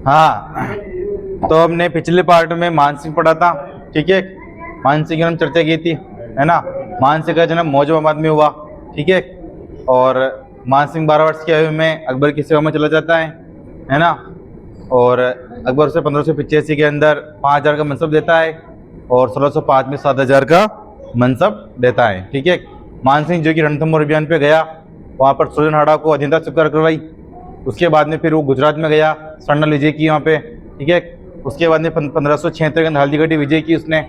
हाँ, तो हमने पिछले पार्ट में मानसिंह पढ़ा था, ठीक है। मानसिंह की हम चर्चा की थी, है ना। मानसिंह का जन्म मौजूदाबाद में हुआ, ठीक है। और मानसिंह 12 वर्ष की आयु में अकबर की सेवा में चला जाता है ना। और अकबर से 1585 के अंदर 5000 का मनसब देता है और 1605 में 7000 का मनसब देता है, ठीक है। मानसिंह जो कि रणथंभौर अभियान पे गया, वहाँ पर सुरजनहाड़ा को अधीनता स्वीकार करवाई। उसके बाद में फिर वो गुजरात में गया, स्वर्णल विजय की वहाँ पे, ठीक है। उसके बाद में 1576 के अंदर हल्दीघाटी विजय की उसने,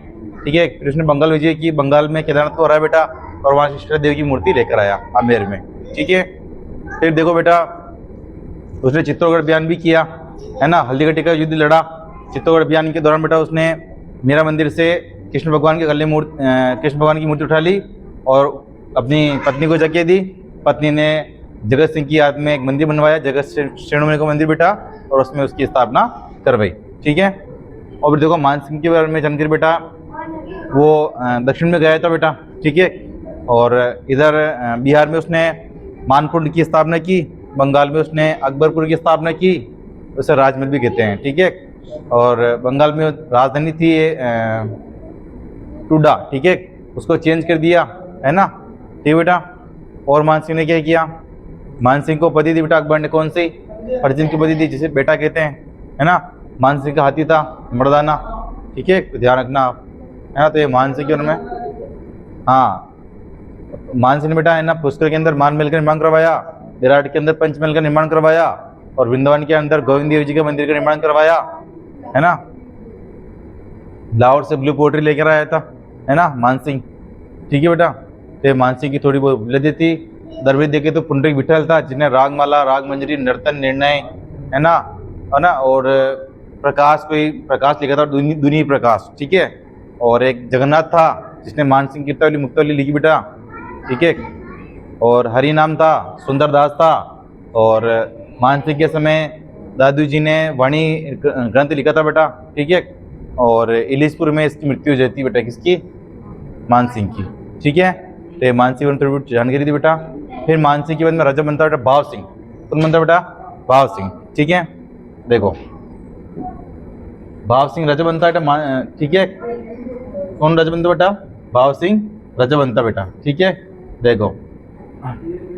ठीक है। फिर उसने बंगाल विजय की, बंगाल में केदारनाथ को हराया बेटा, और वहाँ शिष्टा देवी की मूर्ति लेकर आया आमेर में, ठीक है। फिर देखो बेटा, उसने चित्तौड़गढ़ अभियान भी किया, है ना। हल्दीघाटी का युद्ध लड़ा। चित्तौड़गढ़ अभियान के दौरान बेटा उसने मीरा मंदिर से कृष्ण भगवान कृष्ण भगवान की मूर्ति उठा ली और अपनी पत्नी को जगह दी। पत्नी ने जगत सिंह की याद में एक मंदिर बनवाया, जगत शिरोमणि का मंदिर बेटा, और उसमें उसकी स्थापना करवाई, ठीक है। और फिर देखो मानसिंह के बारे में जानकारी बेटा, वो दक्षिण में गया था बेटा, ठीक है। और इधर बिहार में उसने मानपुर की स्थापना की, बंगाल में उसने अकबरपुर की स्थापना की, उसे राजमहल भी कहते हैं, ठीक है। और बंगाल में राजधानी थी टूडा, ठीक है, उसको चेंज कर दिया, है ना, ठीक है बेटा। और मानसिंह ने क्या किया, मानसिंह को पति दी बेटा अकबर ने, कौन सी, अर्जुन की पति दी, जिसे बेटा कहते हैं, है ना। मानसिंह का हाथी था मर्दाना, ठीक है, तो ध्यान रखना आप, है ना। तो ये मानसिंह के उनमें, हाँ, मानसिंह ने बेटा है ना पुष्कर के अंदर मान महल का निर्माण करवाया, विराट के अंदर पंचमहल का निर्माण करवाया, और वृंदावन के अंदर गोविंद देव जी के मंदिर का निर्माण करवाया, है ना। लाहौर से ब्लू पोट्री लेकर आया था, है ना, मानसिंह, ठीक है बेटा। तो मानसिंह की थोड़ी बहुत उपलब्धि थी। दरवेद देखे तो पुंडरीक विठल था, जिन्हें रागमाला, राग मंजरी, नर्तन, निर्णय, है ना, और प्रकाश, कोई प्रकाश लिखा था, दुनी प्रकाश, ठीक है। और एक जगन्नाथ था जिसने मानसिंह कीर्तावली मुक्तावली लिखी बेटा, ठीक है। और हरि नाम था, सुंदरदास था। और मानसिंह के समय दादू जी ने वाणी ग्रंथ लिखा था बेटा, ठीक है। और इलिसपुर में इसकी मृत्यु हो जाती बेटा, किसकी, मानसिंह की, ठीक है। तो मानसिंह थोड़ी बहुत जानकारी थी बेटा। फिर मानसिंह के बाद में राजा बनता बेटा भाव सिंह, कौन बनता बेटा, भाव सिंह, ठीक है। देखो भाव सिंह राजा बनता बेटा, ठीक है। कौन राजा बनता बेटा, भाव सिंह राजा बनता बेटा, ठीक है। देखो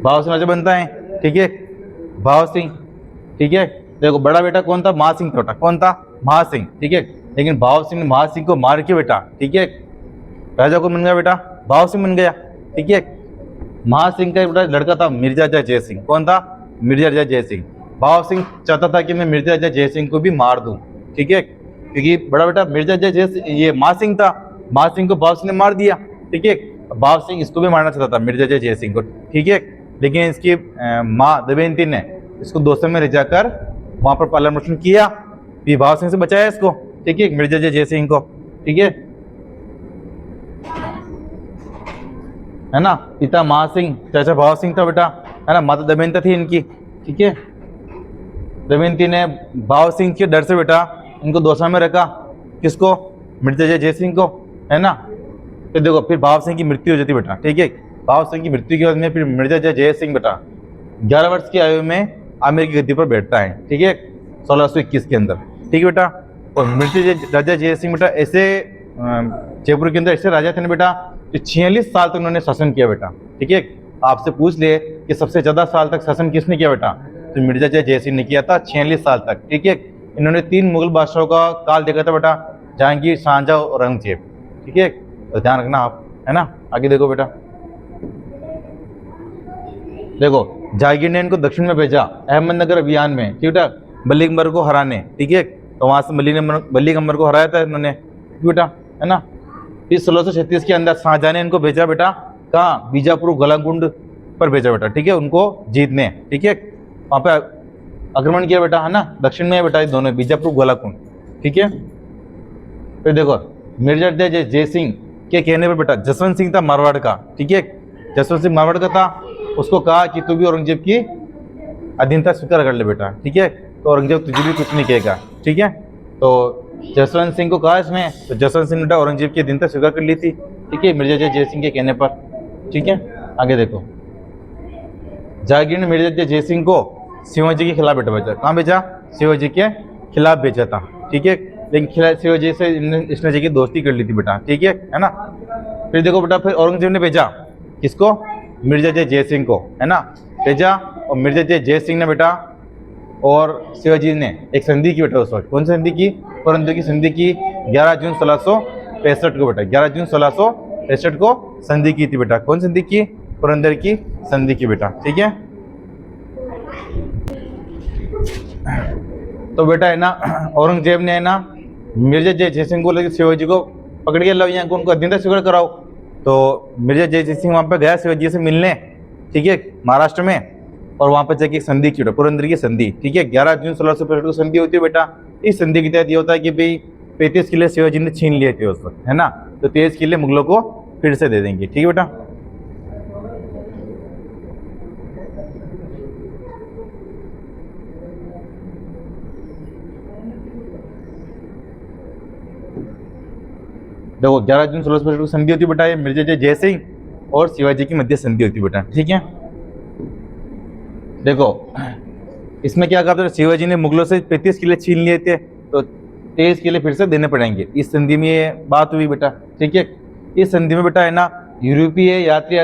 भाव सिंह राजा बनता है, ठीक है, भाव सिंह, ठीक है। देखो बड़ा बेटा कौन था, महासिंह था बेटा, कौन था, महासिंह, ठीक है। लेकिन भाव सिंह ने महासिंह को मार के बेटा, ठीक है, राजा को बन गया बेटा, भाव सिंह बन गया, ठीक है। महासिंह का बेटा लड़का था मिर्जा जय सिंह, कौन था, मिर्जा जय सिंह। भाव सिंह चाहता था कि मैं मिर्जा जय सिंह को भी मार दूं, ठीक है, क्योंकि बड़ा बेटा मिर्जा जय सिंह ये महासिंह था, महासिंह को भाव सिंह ने मार दिया, ठीक है। भाव सिंह इसको भी मारना चाहता था, मिर्जा जय सिंह को, ठीक है। लेकिन इसकी माँ दमयंती ने इसको दोस्तों में ले जाकर वहां पर पालन पोषण किया, फिर भाव सिंह से बचाया इसको, ठीक है, मिर्जा जय सिंह को, ठीक है ना। पिता महासिंह, चाचा भाव सिंह था बेटा, है ना। माता दमयंती थी इनकी, ठीक है। दमयंती ने भाव सिंह के डर से बेटा इनको दोसा में रखा, किसको, मिर्जा जय सिंह को, है ना। फिर देखो फिर भाव सिंह की मृत्यु हो जाती बेटा, ठीक है। भाव सिंह की मृत्यु के बाद में फिर मिर्जा जय सिंह बेटा 11 वर्ष की आयु में आमेर की गद्दी पर बैठता है, ठीक है, 1621 के अंदर, ठीक है बेटा। और मिर्जा राजा जय सिंह बेटा ऐसे जयपुर के अंदर ऐसे राजा थे ना बेटा, जो 46 साल तक उन्होंने शासन किया बेटा, ठीक है। आपसे पूछ ले कि सबसे ज्यादा साल तक शासन किसने किया बेटा, तो मिर्जा जय सिंह ने किया था, 46 साल तक, ठीक है। इन्होंने 3 मुगल बादशाहों का काल देखा था बेटा, जहांगीर, शाहजहां और औरंगजेब, ठीक है। तो ध्यान रखना आप, है ना। आगे देखो बेटा, देखो जहांगीर ने इनको दक्षिण में भेजा अहमदनगर अभियान में, ठीक है, मलिक अकबर को हराने, ठीक है। तो वहां से मलिक अकबर को हराया था इन्होंने, ठीक बेटा, है ना। फिर 1636 के अंदर शाहजहां ने इनको भेजा बेटा कहाँ, बीजापुर गोलाकुंड पर भेजा बेटा, ठीक है, उनको जीतने, ठीक है। वहां पे आक्रमण किया बेटा, है ना, दक्षिण में है बेटा ये दोनों, बीजापुर गोलाकुंड, ठीक है। फिर देखो मिर्जा जय सिंह के कहने पर बेटा जसवंत सिंह था मारवाड़ का, ठीक है, जसवंत सिंह मारवाड़ का था, उसको कहा कि तू भी औरंगजेब की अधीनता स्वीकार कर ले बेटा, ठीक है। तो औरंगजेब तुझे भी कुछ नहीं कहेगा, ठीक है। तो जसवंत सिंह को कहा इसमें, तो जसवंत सिंह ने औरंगजेब की अधीनता स्वीकार कर ली थी, ठीक है, मिर्जा जय सिंह के कहने पर, ठीक है। आगे देखो जहांगीर ने मिर्जा जय सिंह को शिवाजी के खिलाफ बेटा भेजा, कहाँ भेजा? शिवाजी के खिलाफ भेजा था, ठीक है। लेकिन शिवाजी से इसने जी की दोस्ती कर ली थी बेटा, ठीक है ना। फिर देखो बेटा, फिर औरंगजेब ने भेजा किसको? मिर्जा जय सिंह को, है ना, भेजा। और मिर्जा जय सिंह ने बेटा और शिवाजी ने एक संधि की बेटा उस वक्त। कौन सी संधि की? पुरंदर की संधि की 11 जून 1665 को बेटा, 11 जून 1665 को संधि की थी बेटा। कौन संधि की? पुरंदर की संधि की बेटा, ठीक है। तो बेटा है ना, औरंगजेब ने है ना मिर्जा जय सिंह को लेकर शिवाजी को पकड़ के लो यहाँ को, उनको अधीनता स्वीकार कराओ। तो मिर्जा जय सिंह वहाँ पे गया शिवाजी से मिलने, ठीक है, महाराष्ट्र में। और वहाँ पर जाके एक संधि की, पुरंदर की संधि, ठीक है। 11 जून 1665 को संधि होती है बेटा। इस संधि के तहत ये होता है कि भाई 35 किले शिवाजी ने छीन लिए थे उस वक्त, है ना, तो 23 किले मुगलों को फिर से दे देंगे, ठीक है बेटा। देखो 11 जून 1665 को संधि होती है बेटा, ये मिर्जा जय सिंह और शिवाजी की मध्य संधि होती है बेटा, ठीक है। देखो इसमें क्या कहा था, शिवाजी ने मुगलों से 35 किले छीन लिए थे, तो 23 किले फिर से देने पड़ेंगे। इस संधि में ये बात हुई बेटा, ठीक है। इस संधि में बेटा है ना यूरोपीय यात्री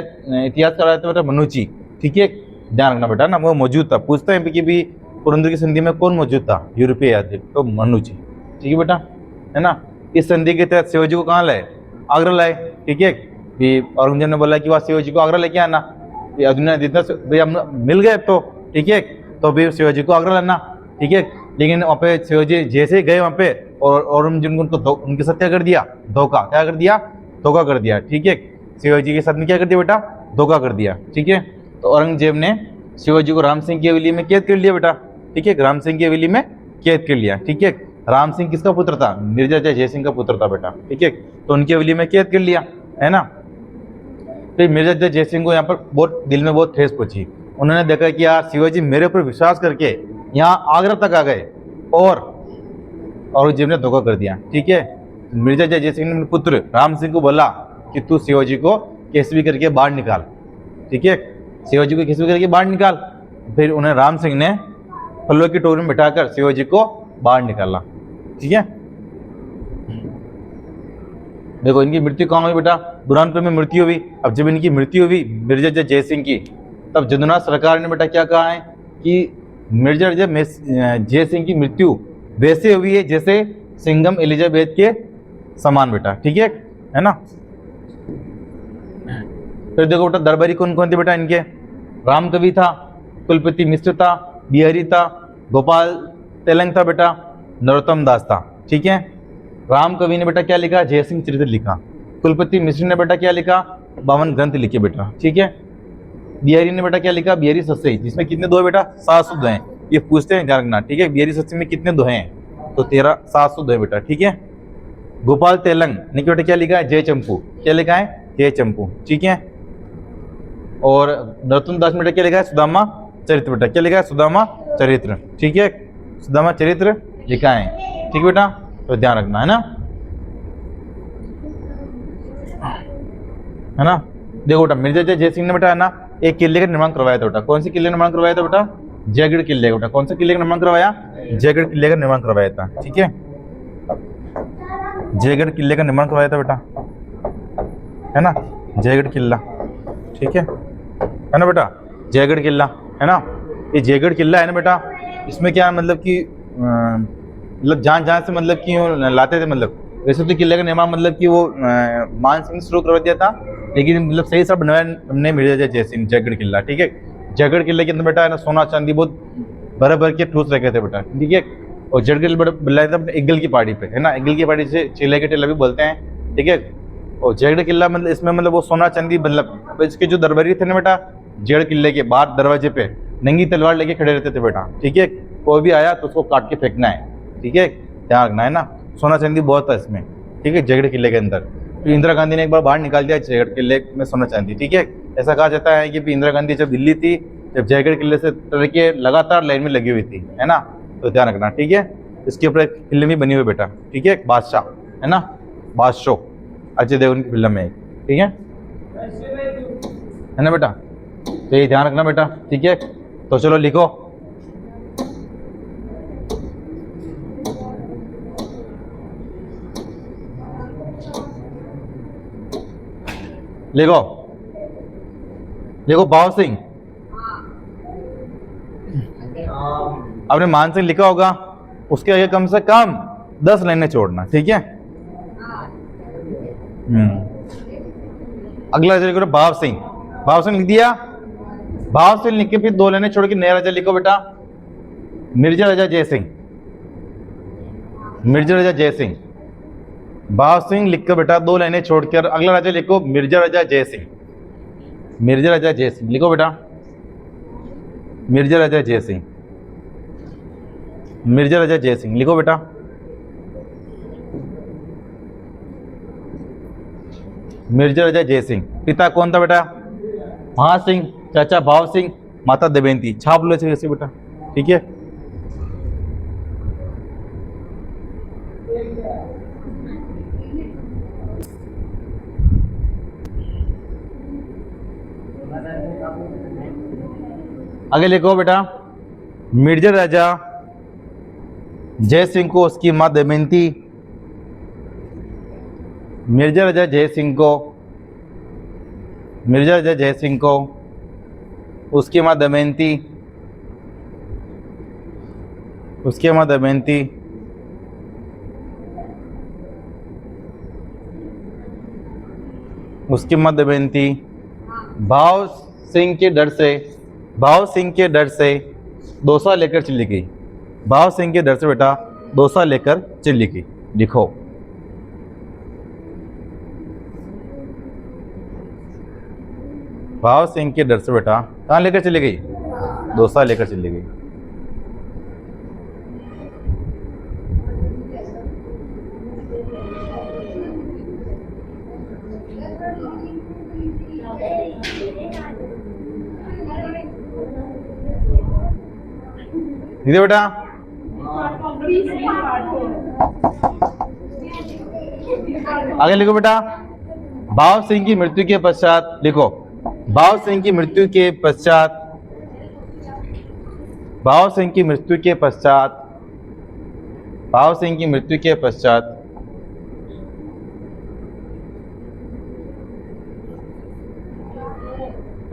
इतिहासकार आए थे बेटा मनुची, ठीक है, ध्यान रखना बेटा ना, वो मौजूद था। पूछते हैं कि भी पुरंदर की संधि में कौन मौजूद था यूरोपीय यात्री? तो मनुची, ठीक है बेटा, है ना। इस संधि के तहत शिवाजी को कहाँ लाए? आगरा लाए, ठीक है। भी औरंगजेब ने बोला कि वह शिवाजी को आगरा लेके आना, भाई हम मिल गए तो, ठीक है, तो भी शिवाजी को आगरा लाना, ठीक है। लेकिन वहाँ पे शिवाजी जैसे गए वहाँ पे, और औरंगजेब ने उनको उनके साथ क्या कर दिया? धोखा, क्या कर दिया? धोखा कर दिया, ठीक है। शिवाजी के साथ में क्या कर दिया बेटा? धोखा कर दिया, ठीक है। तो औरंगजेब ने शिवाजी को राम सिंह की हवेली में कैद कर लिया बेटा, ठीक है, राम सिंह की हवेली में कैद कर लिया, ठीक है। राम सिंह किसका पुत्र था? मिर्जा जय सिंह का पुत्र था बेटा, ठीक है। तो उनकी हवेली में कैद कर लिया, है ना। फिर मिर्जा जय सिंह को यहाँ पर बहुत दिल में बहुत ठेस पहुंची। उन्होंने देखा कि यार शिवाजी मेरे ऊपर विश्वास करके यहाँ आगरा तक आ गए और औरंगजेब ने धोखा कर दिया, ठीक है। मिर्जा जय सिंह ने अपने पुत्र राम सिंह को बोला कि तू शिवाजी को कैसे भी करके बाहर निकाल, ठीक है, शिवाजी को कैसे भी करके बाहर निकाल। फिर उन्हें राम सिंह ने फलों की टोकरी में बिठाकर शिवाजी को बाहर निकाला, ठीक है। देखो इनकी मृत्यु कहाँ हुई बेटा? बुरहानपुर में मृत्यु हुई। अब जब इनकी मृत्यु हुई मिर्जा जय सिंह की, तब जदुनाथ सरकार ने बेटा क्या कहा है कि मिर्जा जय सिंह की मृत्यु वैसे हुई है जैसे सिंघम एलिजाबेथ के समान बेटा, ठीक है ना। फिर देखो बेटा दरबारी कौन कौन थे बेटा इनके? रामकवि था, कुलपति मिश्र था, बिहारी था, गोपाल तेलंग था बेटा, नरोत्तम दास था, ठीक है। रामकवि ने बेटा क्या लिखा? जयसिंह चरित्र लिखा। कुलपति मिश्र ने बेटा क्या लिखा? 52 ग्रंथ लिखे बेटा, ठीक है। बिहारी ने बेटा क्या लिखा? बिहारी सस्से, जिसमें कितने दोहे बेटा? 700 दोहे। ये पूछते हैं, ध्यान रखना, ठीक है। बिहारी सस्से में कितने दोहे हैं? तो 700 दोहे बेटा, ठीक है। गोपाल तेलंग ने बेटा क्या लिखा है? जय चंपू, क्या लिखा है? जय चंपू, ठीक है। और नरोत्तम दास ने बेटा क्या लिखा है? सुदामा चरित्र बेटा, क्या लिखा है? सुदामा चरित्र, ठीक है, सुदामा चरित्र लिखा है, ठीक है बेटा, तो ध्यान रखना, है ना, है ना। देखो बेटा मिर्जा जय सिंह ने बेटा है ना एक किले का निर्माण करवाया था बेटा। कौन से किले का निर्माण करवाया था बेटा? जयगढ़ किले का बेटा। कौन से किले का निर्माण करवाया? जयगढ़ किले का निर्माण करवाया था, ठीक है। जयगढ़ किले का निर्माण करवाया था बेटा, है ना, जयगढ़ किला, ठीक है ना बेटा, जयगढ़ किला, है ना। ये जयगढ़ किला है ना बेटा, इसमें क्या मतलब कि मतलब जहाँ से मतलब कि लाते थे, मतलब वैसे तो किले का निर्माण मतलब कि वो मान सिंह शुरू करवा दिया था, लेकिन मतलब सही सब बनवाया हमने मिर्जा जय सिंह, जयगढ़ किला, ठीक है। जयगढ़ किले के अंदर बेटा है ना सोना चांदी बहुत भर के ठूस रखे थे बेटा, ठीक है। और जयगढ़ किला बनाया था इगल की पहाड़ी पे, है ना, इगल की पहाड़ी से चिल्ले के टेला भी बोलते हैं, ठीक है। और जयगढ़ किला मतलब इसमें मतलब वो सोना चांदी मतलब इसके जो दरबारी थे ना बेटा, जयगढ़ किले के बाहर दरवाजे पे नंगी तलवार लेके खड़े रहते थे बेटा, ठीक है। कोई भी आया तो उसको काट के फेंकना है, ठीक है, ध्यान रखना, है ना। सोना चांदी बहुत था इसमें, ठीक है, जयगढ़ किले के अंदर। तो इंदिरा गांधी ने एक बार बाहर निकाल दिया जयगढ़ किले में सोना चांदी, ठीक है। ऐसा कहा जाता है कि इंदिरा गांधी जब दिल्ली थी, जब जयगढ़ किले से तरह के लगातार लाइन में लगी हुई थी, है ना, तो ध्यान रखना, ठीक है। इसके ऊपर एक फिल्म भी बनी हुई बेटा, ठीक है, बादशाह, है ना, बादशाह, अजय देवगन की फिल्म में, ठीक है ना बेटा। तो ये ध्यान रखना बेटा, ठीक है। तो चलो लिखो, लिखो, देखो भाव सिंह, आपने मान सिंह लिखा होगा, उसके आगे कम से कम 10 लाइनें छोड़ना, ठीक है। अगला लिखो भाव सिंह, भाव सिंह लिख दिया। भाव सिंह लिख के फिर 2 लाइनें छोड़ के नया राजा लिखो बेटा, मिर्जा राजा जय सिंह, मिर्जा राजा जय सिंह। भाव सिंह लिख कर बेटा 2 लाइनें छोड़कर अगला राजा लिखो मिर्जा राजा जय सिंह, मिर्जा राजा जय सिंह लिखो बेटा, मिर्जा राजा जय सिंह, मिर्जा राजा जय सिंह लिखो बेटा। मिर्जा राजा जय सिंह, पिता कौन था बेटा? महान सिंह, चाचा भाव सिंह, माता दमयंती। छाप लो ऐसे बेटा, ठीक है। आगे लिखो बेटा, मिर्जा राजा जय सिंह को उसकी मां दमयंती, मिर्जा राजा जय सिंह को, मिर्जा राजा जय सिंह को उसकी मां दमयंती, उसकी मां दमयंती, उसकी मां दमयंती भाव सिंह के डर से, भाव सिंह के डर से दोसा लेकर चली गई। भाव सिंह के डर से बेटा दोसा लेकर चली गई, लिखो। भाव सिंह के डर से बेटा कहाँ लेकर चली गई? दोसा लेकर चली गई। दीदी बेटा आगे लिखो बेटा, भाव सिंह की मृत्यु के पश्चात लिखो, भाव सिंह की मृत्यु के पश्चात, भाव सिंह की मृत्यु के पश्चात, भाव सिंह की मृत्यु के पश्चात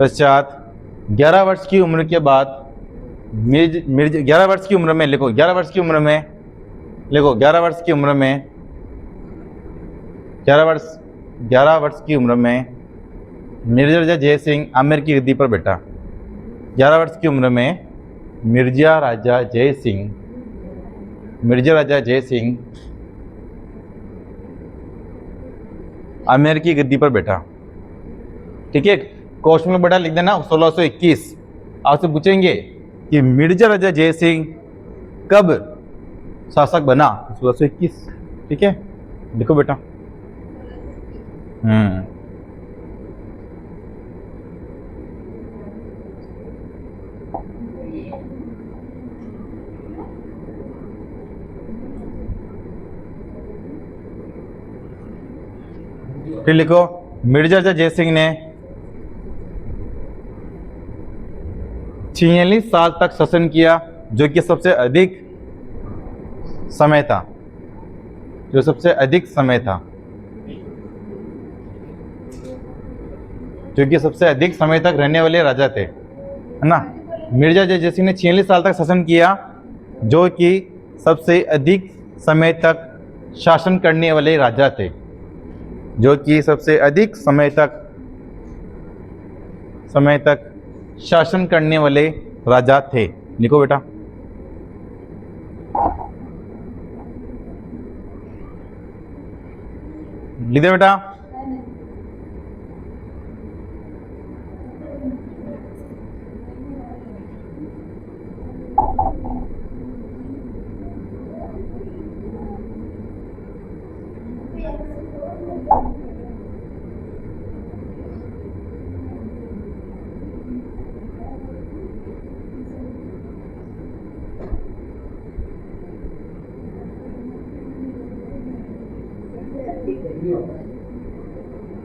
पश्चात 11 वर्ष की उम्र के बाद 11 वर्ष की उम्र में लिखो, 11 वर्ष की उम्र में लिखो, 11 वर्ष की उम्र में, 11 वर्ष की उम्र में मिर्जा राजा जय सिंह आमेर की गद्दी पर बैठा। 11 वर्ष की उम्र में मिर्जा राजा जय सिंह, मिर्जा राजा जय सिंह आमेर की गद्दी पर बैठा, ठीक है। क्वेश्चन में बेटा लिख देना 1621। आपसे पूछेंगे कि मिर्जा राजा जय सिंह कब शासक बना? 1621, ठीक है, देखो बेटा। फिर लिखो, मिर्जा राजा जय सिंह ने 46 साल तक शासन किया, जो कि सबसे अधिक समय था, जो सबसे अधिक समय था, जो कि सबसे अधिक समय तक रहने वाले राजा थे, है ना। मिर्जा जय सिंह ने 46 साल तक शासन किया, जो कि सबसे अधिक समय तक शासन करने वाले राजा थे, जो कि सबसे अधिक समय तक शासन करने वाले राजा थे, लिखो बेटा। लिख दे बेटा।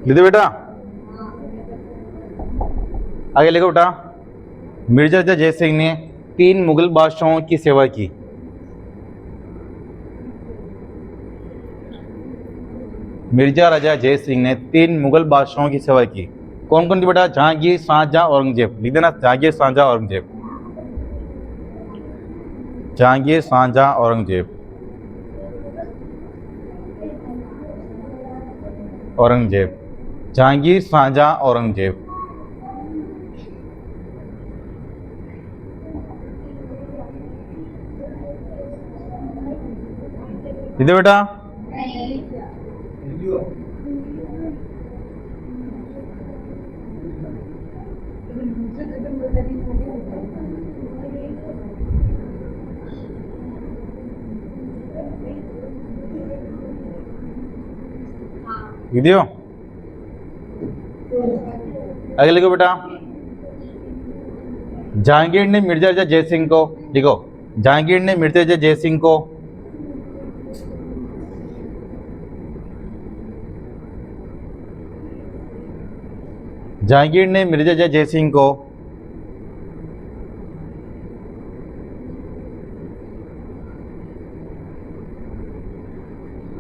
लिख दे बेटा। आगे लिखो बेटा, मिर्जा राजा जय सिंह ने 3 मुगल बादशाहों की सेवा की। मिर्जा राजा जय सिंह ने 3 मुगल बादशाहों की सेवा की। कौन कौन थी बेटा? जहांगीर, शाहजहां, औरंगजेब। लिख देना, जहांगीर, शाहजहां, औरंगजेब। जहांगीर, शाहजहां, औरंगजेब। औरंगजेब, जहांगीर, शाहजहां, औरंगजेब। इधर बेटा वीडियो आगे लिखो बेटा। जहांगीर ने मिर्जा राजा जय सिंह को, लिखो, जहांगीर ने मिर्जा राजा जय सिंह को जहांगीर ने मिर्जा राजा जय सिंह को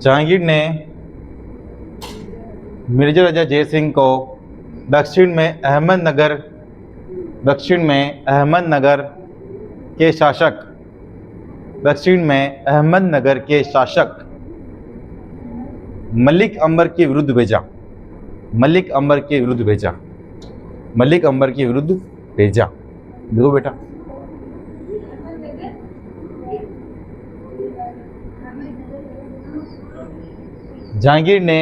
जहांगीर ने मिर्जा राजा जय सिंह को दक्षिण में अहमदनगर के शासक दक्षिण में अहमदनगर के शासक मलिक अंबर के विरुद्ध भेजा। मलिक अंबर के विरुद्ध भेजा। मलिक अंबर के विरुद्ध भेजा। देखो बेटा, जहांगीर ने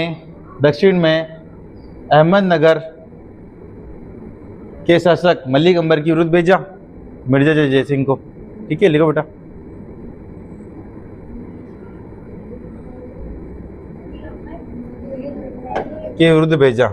दक्षिण में अहमदनगर के शासक मलिक अंबर के विरुद्ध भेजा मिर्जा जय सिंह को। ठीक है, लिखो बेटा। के विरुद्ध भेजा।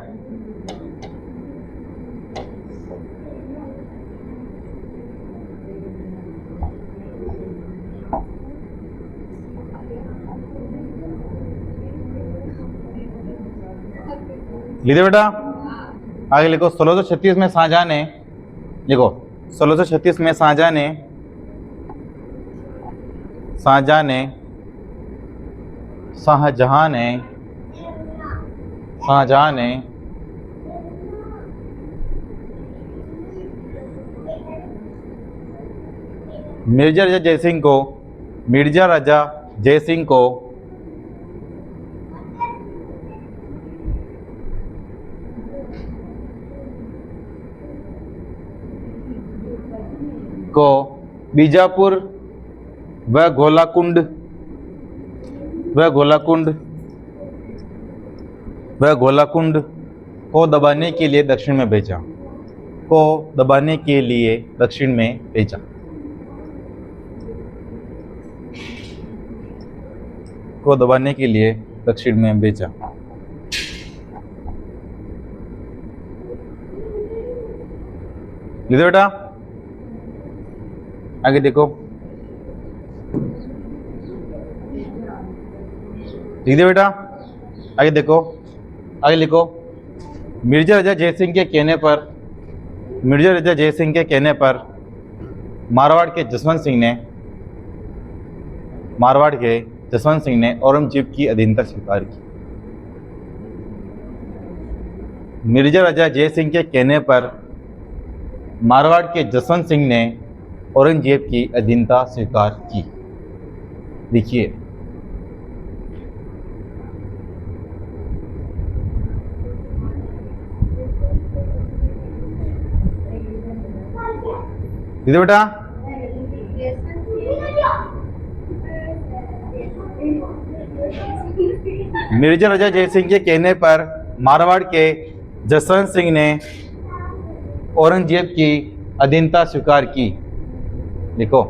लिखे बेटा, आगे लिखो। 1636 में शाहजहां ने, लिखो 1636 में शाहजहां ने मिर्जा राजा जय सिंह को बीजापुर व गोलाकुंड को दबाने के लिए दक्षिण में भेजा। लिखो बेटा, आगे देखो। लिख दे बेटा, आगे देखो, आगे लिखो। मिर्जा राजा जय सिंह के कहने पर मारवाड़ के जसवंत सिंह ने औरंगजेब की अधीनता स्वीकार की। मिर्जा राजा जय सिंह के कहने पर मारवाड़ के जसवंत सिंह ने औरंगजेब की अधीनता स्वीकार की। देखिए, बेटा, मिर्जा राजा जय सिंह के कहने पर मारवाड़ के जसवंत सिंह ने औरंगजेब की अधीनता स्वीकार की। लिखो,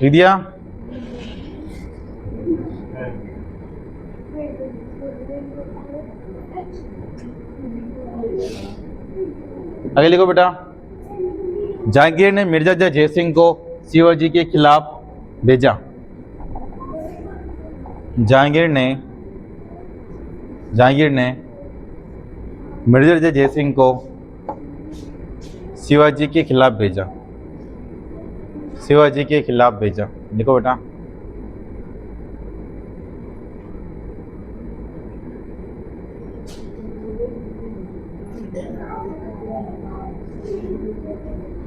लिख दिया। आगे लिखो बेटा। जहांगीर ने मिर्जा जय सिंह को शिवाजी के खिलाफ भेजा। जहांगीर ने मेजर जय सिंह को शिवाजी के खिलाफ भेजा, शिवाजी के खिलाफ भेजा। लिखो बेटा।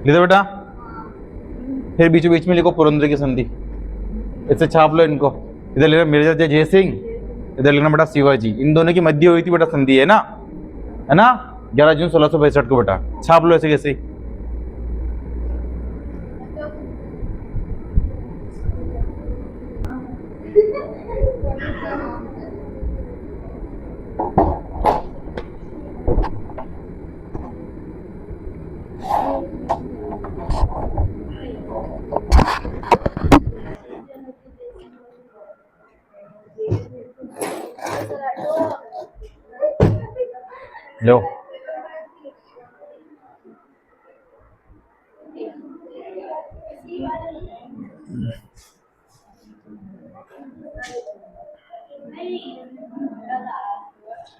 लिखो बेटा। फिर बीचों बीच में लिखो पुरंदर की संधि, इससे छाप लो इनको। इधर लिखना मेजर जय सिंह, इधर लिखना बेटा शिवाजी। इन दोनों की मध्य हुई थी बेटा संधि, है ना, है ना, 11 जून 1665 को बेटा। छाप लो ऐसे कैसे। लो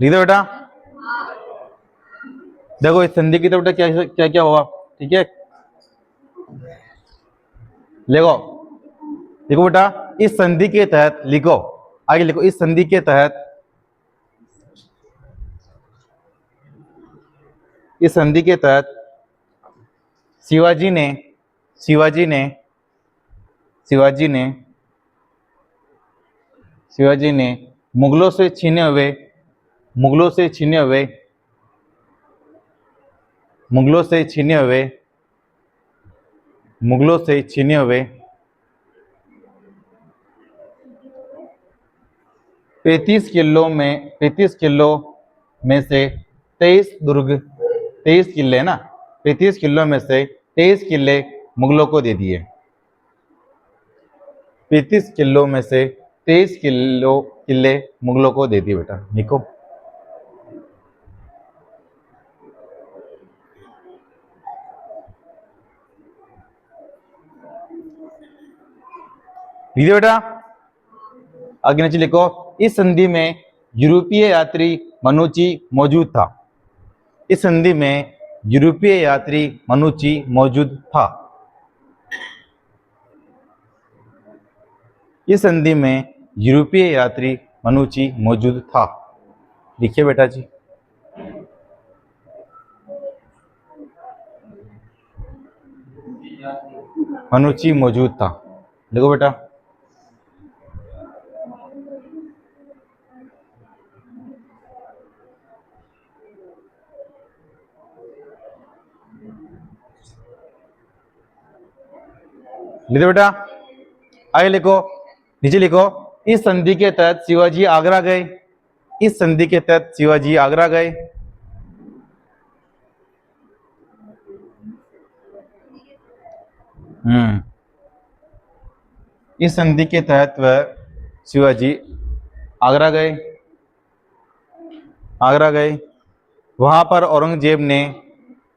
लिख दो बेटा। देखो इस संधि की तो बेटा क्या क्या क्या होगा, ठीक है। लिखो, देखो बेटा, इस संधि के तहत लिखो, आगे लिखो, इस संधि के तहत, इस संधि के तहत शिवाजी ने शिवाजी ने शिवाजी ने शिवाजी ने मुगलों से छीने हुए मुगलों से छीने हुए मुगलों से छीने हुए मुगलों से छीने हुए 35 किलो में से 23 दुर्ग, 23 किले है ना, 35 किलो में से 23 किले मुगलों को दे दिए। 35 किलो में से 23 किले मुगलों को दे दिए बेटा। लिखो। लिखिए बेटा। आगे नीचे लिखो, इस संधि में यूरोपीय यात्री मनुची मौजूद था। इस संधि में यूरोपीय यात्री मनुची मौजूद था। इस संधि में यूरोपीय यात्री मनुची मौजूद था। लिखिए बेटा जी। मनुची मौजूद था। लिखो बेटा। लिखो बेटा। आगे लिखो, नीचे लिखो, इस संधि के तहत शिवाजी आगरा गए। इस संधि के तहत शिवाजी आगरा गए। इस संधि के तहत वह शिवाजी आगरा गए। वहां पर औरंगजेब ने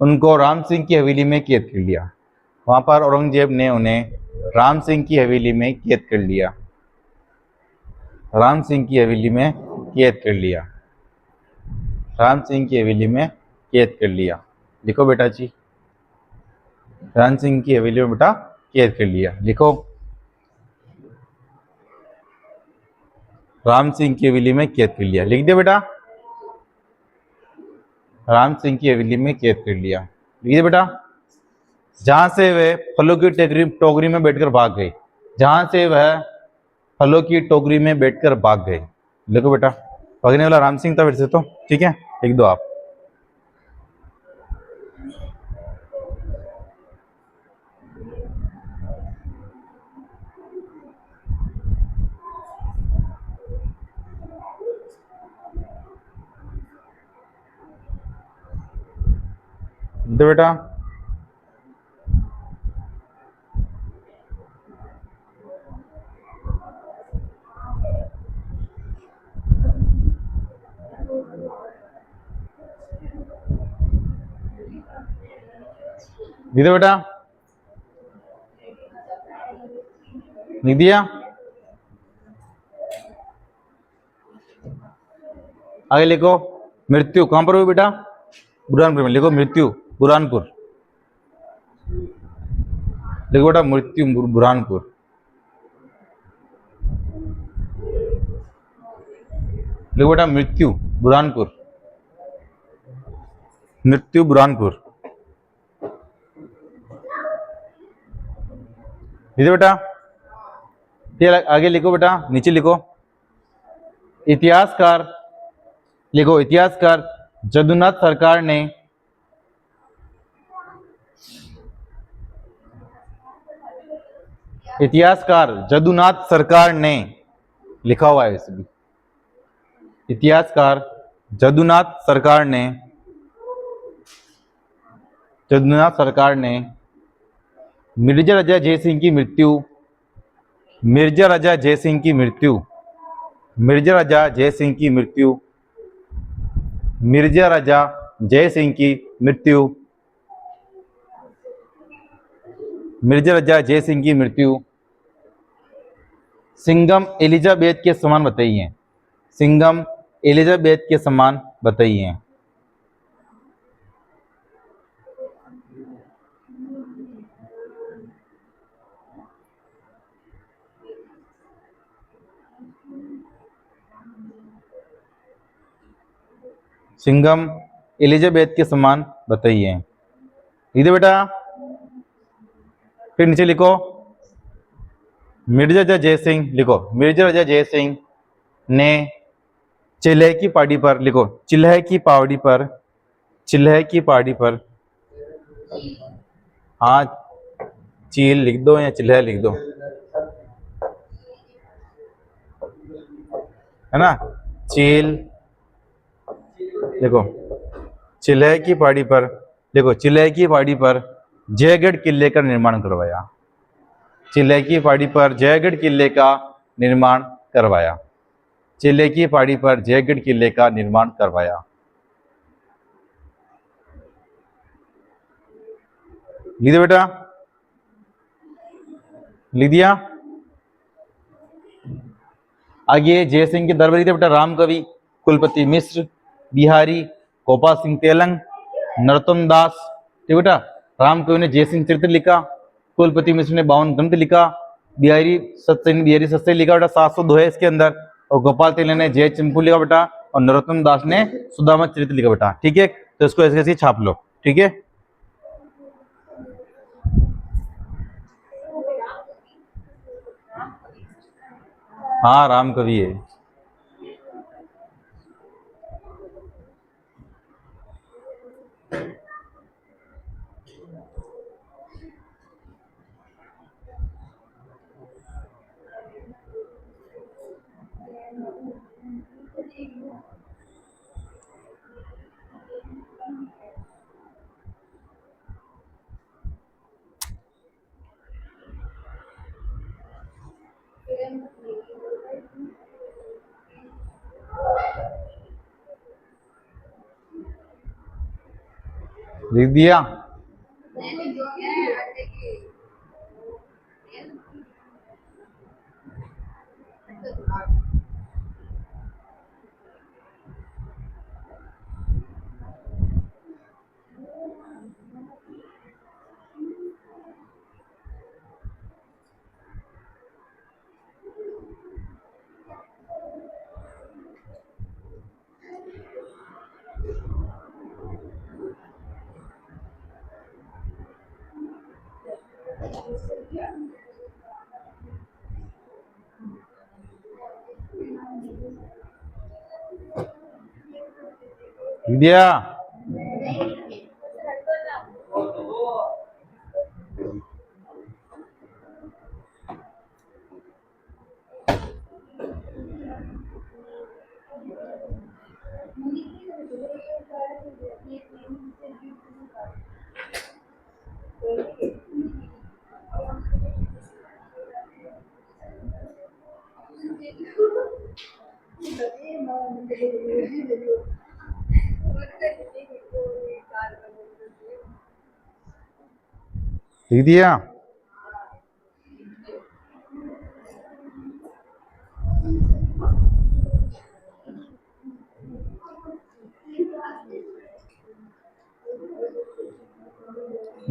उनको राम सिंह की हवेली में कैद कर लिया। वहां पर औरंगजेब ने उन्हें राम सिंह की हवेली में कैद कर लिया। राम सिंह की हवेली में कैद कर लिया। राम सिंह की हवेली में कैद कर लिया। लिखो बेटा जी। राम सिंह की हवेली में बेटा कैद कर लिया। लिखो। राम सिंह की हवेली में कैद कर लिया। लिख दे बेटा। राम सिंह की हवेली में कैद कर लिया। लिख दे बेटा। जहां से वे फलों की टोकरी में बैठकर भाग गए। जहां से वह फलों की टोकरी में बैठकर भाग गए। लिखो बेटा। भागने वाला राम सिंह था वैसे तो, ठीक है, लिख दो आप। दो बेटा। लिख दो बेटा। लिख दिया। आगे लिखो, मृत्यु कहां पर हुई बेटा? बुरहानपुर में लिखो मृत्यु बुरहानपुर, लिखो बेटा मृत्यु बुरहानपुर, लिखो बेटा मृत्यु बुरहानपुर, मृत्यु बुरहानपुर। बेटा फिर आगे लिखो बेटा, नीचे लिखो इतिहासकार, लिखो इतिहासकार जदुनाथ सरकार ने इतिहासकार जदुनाथ सरकार ने लिखा हुआ है इसमें, इतिहासकार जदुनाथ सरकार ने, जदुनाथ सरकार ने मिर्जा राजा जयसिंह की मृत्यु, मिर्जा राजा जयसिंह की मृत्यु, मिर्जा राजा जयसिंह की मृत्यु, मिर्जा राजा जयसिंह की मृत्यु, मिर्जा राजा जयसिंह की मृत्यु सिंघम एलिजाबेथ के समान बताई है, सिंघम एलिजाबेथ के समान बताई है। सिंघम एलिजाबेथ के समान बताइए। इधर बेटा फिर नीचे लिखो मिर्जा राजा जयसिंह, लिखो मिर्जा राजा जयसिंह ने चिल्हे की पहाड़ी पर, लिखो चिल्हे की पहाड़ी पर, चिल्हे की पहाड़ी पर, हाँ चील लिख दो या चिल्हे लिख दो, है ना, चील लिखो, चिल्हे की पहाड़ी पर, देखो चिल्हे की पहाड़ी पर जयगढ़ किले का निर्माण करवाया, चिल्हे की पहाड़ी पर जयगढ़ किले का निर्माण करवाया, चिल्हे की पहाड़ी पर जयगढ़ किले का निर्माण करवाया। लिख दो बेटा, लिख दिया। आगे जयसिंह के दरबारी थे बेटा राम कवि, कुलपति मिश्र, बिहारी, गोपाल सिंह तेलंग, नरोत्तम दास। ठीक बेटा, राम कवि ने जयसिंह चरित्र लिखा, कुलपति मिश्र ने 52 ग्रंथ लिखा, बिहारी सत्य लिखा बेटा 700 दोहे इसके अंदर, और गोपाल तेलंग ने जय चंपू लिखा बेटा, और नरोत्तम दास ने सुदामा चरित्र लिखा बेटा। ठीक है, तो इसको ऐसे ऐसे छाप लो। ठीक है, हाँ राम कवि है। लिख दिया। दिया। लिख दिया।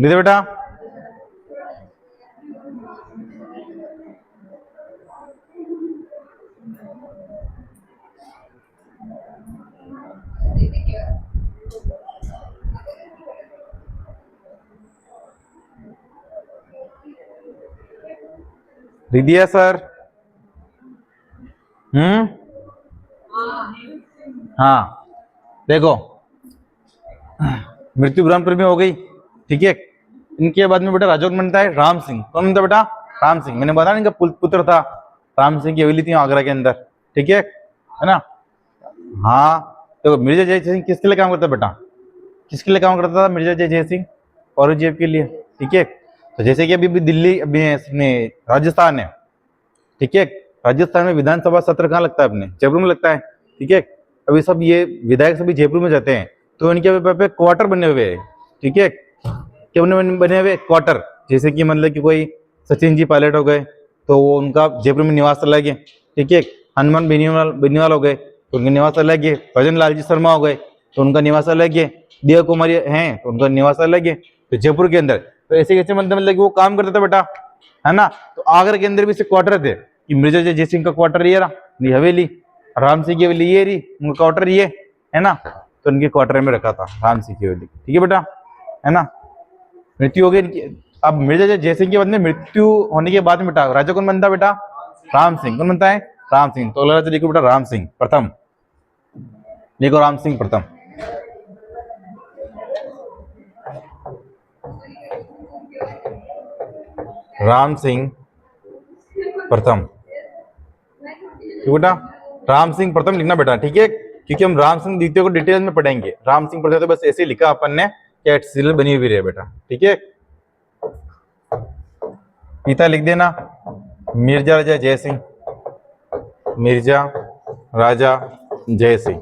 लिख दे बेटा। लिख दिया सर? हाँ देखो, मृत्यु ब्रह्मपुर में हो गई, ठीक है। इनके बाद में बेटा राजा कौन बनता है? राम सिंह। कौन बनता है बेटा? राम सिंह। मैंने बताया इनका पुत्र था, राम सिंह की हवेली थी आगरा के अंदर, ठीक है ना। हाँ देखो, मिर्जा जय सिंह किसके लिए काम करता है बेटा? किसके लिए काम करता था मिर्जा जय सिंह? औरंगजेब के लिए, ठीक है। तो जैसे कि अभी दिल्ली, अभी राजस्थान है, ठीक है। राजस्थान में विधानसभा सत्र कहाँ लगता है? अपने जयपुर में लगता है, ठीक है। अभी सब ये विधायक सभी जयपुर में जाते हैं, तो इनके पे क्वार्टर बने हुए हैं, ठीक है। क्या बने हुए क्वार्टर? जैसे कि मतलब कि कोई सचिन जी पायलट हो गए तो वो उनका जयपुर में निवास अलग है, ठीक है। हनुमान बेनीवाल हो गए तो उनका निवास अलग है। भजन लाल जी शर्मा हो गए तो उनका निवास अलग है। दिया कुमारी हैं तो उनका निवास अलग है, तो जयपुर के अंदर। तो ऐसे कैसे मतलब कि वो काम करते थे बेटा, है ना। तो आगरा के अंदर भी से क्वार्टर थे कि मिर्जा जय सिंह का क्वार्टर ये रहा, ये हवेली। राम सिंह की हवेली ये रही, उनका क्वार्टर ये है ना। तो उनके क्वार्टर में रखा था राम सिंह की हवेली, ठीक है बेटा, है ना। मृत्यु हो गई इनकी। अब मिर्जा जय सिंह के बाद में मृत्यु होने के बाद में बेटा राजा कौन बनता है बेटा? राम सिंह। कौन बनता है? राम सिंह। तो अगला राजा लिखो बेटा राम सिंह प्रथम, लिखो राम सिंह प्रथम। राम सिंह प्रथम, ठीक बेटा, राम सिंह प्रथम लिखना बेटा, ठीक है। क्योंकि हम राम सिंह द्वितीय को डिटेल में पढ़ेंगे। राम सिंह प्रथम तो बस ऐसे लिखा अपन ने, क्या सीरियल बनी हुई रहे बेटा, ठीक है। पिता लिख देना मिर्जा राजा जय सिंह, मिर्जा राजा जय सिंह,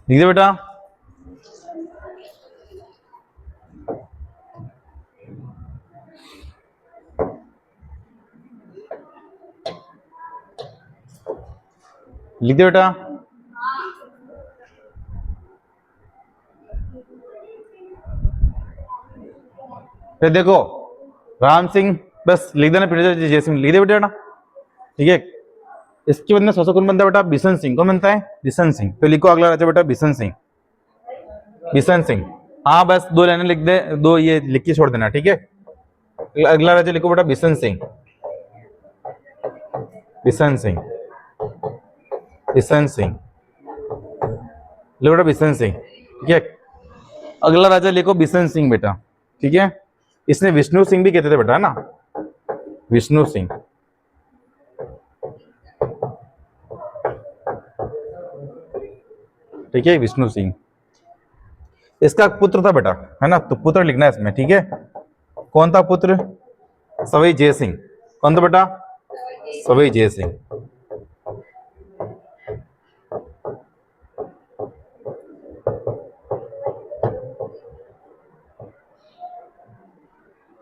लिख दे बेटा। लिख दे बेटा। फिर देखो राम सिंह बस लिख देना, मिर्जा राजा जय सिंह लिख दे बेटा, ठीक है। इसके बाद में सौ कौन बनता है बेटा? बिशन सिंह। कौन बनता है? बिशन सिंह। तो लिखो अगला राजा बेटा बिशन सिंह, बिशन सिंह। हाँ बस दो लाइनें लिख दे, दो ये लिख के छोड़ देना, ठीक है। अगला राजा लिखो बेटा बिशन सिंह, बिशन सिंह, बिशन सिंह, लिखो बेटा बिशन सिंह, ठीक है। अगला राजा लिखो बिशन सिंह बेटा, ठीक है। इसने विष्णु सिंह भी कहते थे बेटा, है ना, विष्णु सिंह, ठीक है, विष्णु सिंह। इसका पुत्र था बेटा, है ना, तो पुत्र लिखना है इसमें, ठीक है। कौन था पुत्र? सवाई जय सिंह। कौन था बेटा? सवाई जय सिंह,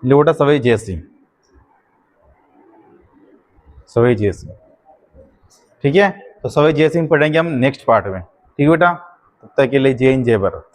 लो बेटा सवाई जय सिंह, सवाई जय सिंह, ठीक है। तो सवाई जय सिंह पढ़ेंगे हम नेक्स्ट पार्ट में, ठीक है बेटा। तब तक के लिए जय हिंद जय भारत।